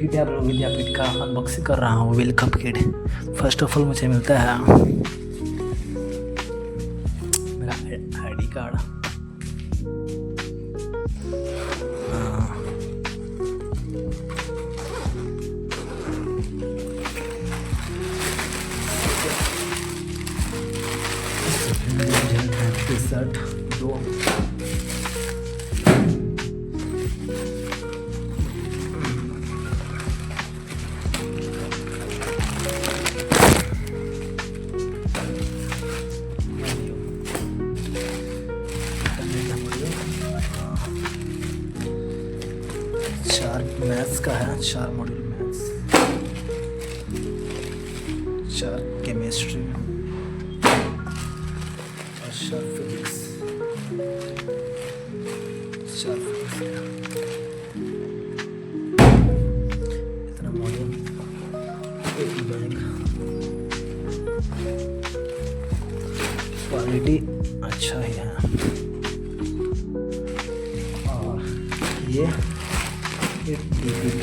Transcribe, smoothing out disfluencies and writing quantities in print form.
PW विद्यापीठ का unboxing कर रहा हूँ। Welcome kit first of all मुझे मिलता है मेरा ID कार्ड, टी शर्ट 2, चार मैथ्स का है, 4 मॉड्यूल मैथ्स, 4 केमिस्ट्री और 4 फिजिक्स, 4 फिजिक्स इतना मॉड्यूल, एक बैग। क्वालिटी अच्छा ही है। और ये DPP